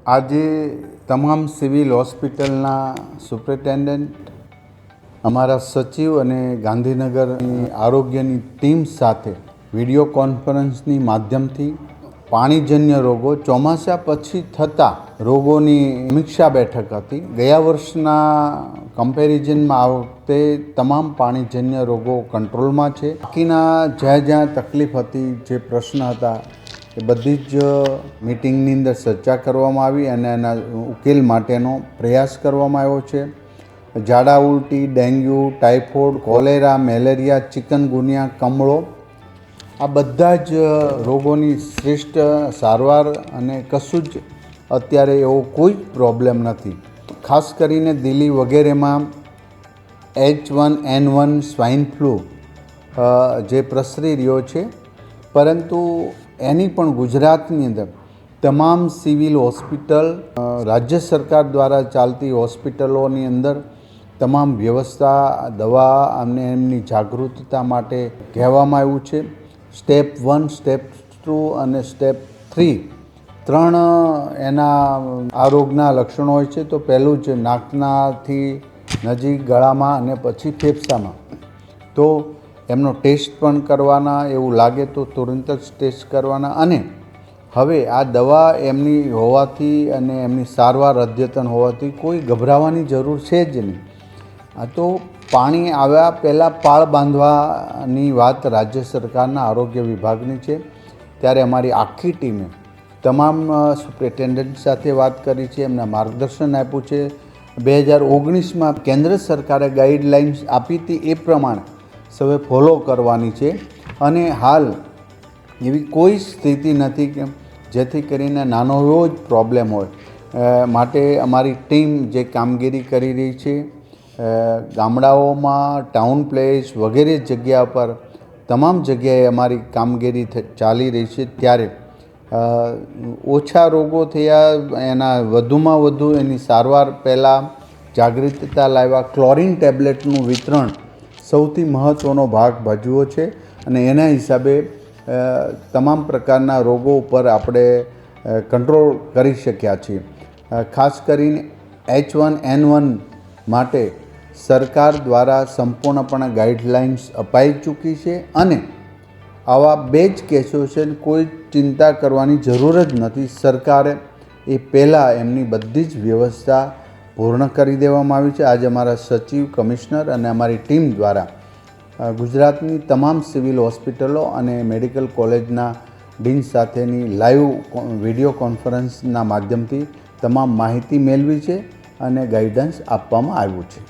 આજે તમામ સિવિલ હોસ્પિટલના સુપ્રિન્ટેન્ડન્ટ, અમારા સચિવ અને ગાંધીનગરની આરોગ્યની ટીમ સાથે વિડીયો કોન્ફરન્સની માધ્યમથી પાણીજન્ય રોગો, ચોમાસા પછી થતા રોગોની સમીક્ષા બેઠક હતી. ગયા વર્ષના કમ્પેરિઝનમાં આ વખતે તમામ પાણીજન્ય રોગો કંટ્રોલમાં છે. બાકીના જ્યાં જ્યાં તકલીફ હતી, જે પ્રશ્ન હતા, એ બધી જ મિટિંગની અંદર ચર્ચા કરવામાં આવી અને એના ઉકેલ માટેનો પ્રયાસ કરવામાં આવ્યો છે. ઝાડા ઉલટી, dengue, typhoid, cholera, malaria, chikungunya, કમળો, આ બધા જ રોગોની શ્રેષ્ઠ સારવાર અને કશું જ અત્યારે એવો કોઈ પ્રોબ્લેમ નથી. ખાસ કરીને દિલ્હી વગેરેમાં H1N1 સ્વાઇન ફ્લૂ જે પ્રસરી રહ્યો છે, પરંતુ એની પણ ગુજરાતની અંદર તમામ સિવિલ હોસ્પિટલ, રાજ્ય સરકાર દ્વારા ચાલતી હોસ્પિટલોની અંદર તમામ વ્યવસ્થા, દવા અને એમની જાગૃતતા માટે કહેવામાં આવ્યું છે. સ્ટેપ 1, સ્ટેપ 2 અને સ્ટેપ 3 ત્રણ એના આ રોગના લક્ષણો હોય છે. તો પહેલું જ નાકનાથી નજીક ગળામાં અને પછી ફેફસામાં, તો એમનો ટેસ્ટ પણ કરવાના, એવું લાગે તો તુરંત જ ટેસ્ટ કરવાના. અને હવે આ દવા એમની હોવાથી અને એમની સારવાર અદ્યતન હોવાથી કોઈ ગભરાવાની જરૂર છે જ નહીં. આ તો પાણી આવ્યા પહેલાં પાળ બાંધવાની વાત રાજ્ય સરકારના આરોગ્ય વિભાગની છે. ત્યારે અમારી આખી ટીમે તમામ સુપ્રિન્ટેન્ડન્ટ સાથે વાત કરી છે, એમને માર્ગદર્શન આપ્યું છે. 2019માં કેન્દ્ર સરકારે ગાઈડલાઇન્સ આપી હતી, એ પ્રમાણે સૌએ ફોલો કરવાની છે. અને હાલ એવી કોઈ સ્થિતિ નથી કે જેથી કરીને નાનો એવો જ પ્રોબ્લેમ હોય. માટે અમારી ટીમ જે કામગીરી કરી રહી છે, ગામડાઓમાં, ટાઉન પ્લેસ વગેરે જગ્યા પર તમામ જગ્યાએ અમારી કામગીરી ચાલી રહી છે. ત્યારે ઓછા રોગો થયા, એના વધુમાં વધુ એની સારવાર પહેલાં જાગૃતતા લાવ્યા. ક્લોરીન ટેબ્લેટનું વિતરણ સૌથી મહત્ત્વનો ભાગ ભજવ્યો છે અને એના હિસાબે તમામ પ્રકારના રોગો ઉપર આપણે કંટ્રોલ કરી શક્યા છીએ. ખાસ કરીને H1N1 માટે સરકાર દ્વારા સંપૂર્ણપણે ગાઈડલાઇન્સ અપાઈ ચૂકી છે અને આવા 2 જ કેસો છે, કોઈ ચિંતા કરવાની જરૂર જ નથી. સરકારે એ પહેલાં એમની બધી જ વ્યવસ્થા પૂર્ણ કરી દેવામાં આવી છે. આજે અમારા સચિવ, કમિશનર અને અમારી ટીમ દ્વારા ગુજરાતની તમામ સિવિલ હોસ્પિટલો અને મેડિકલ કોલેજના ડીન સાથેની લાઈવ વિડીયો કોન્ફરન્સના માધ્યમથી તમામ માહિતી મેળવી છે અને ગાઈડન્સ આપવામાં આવ્યું છે.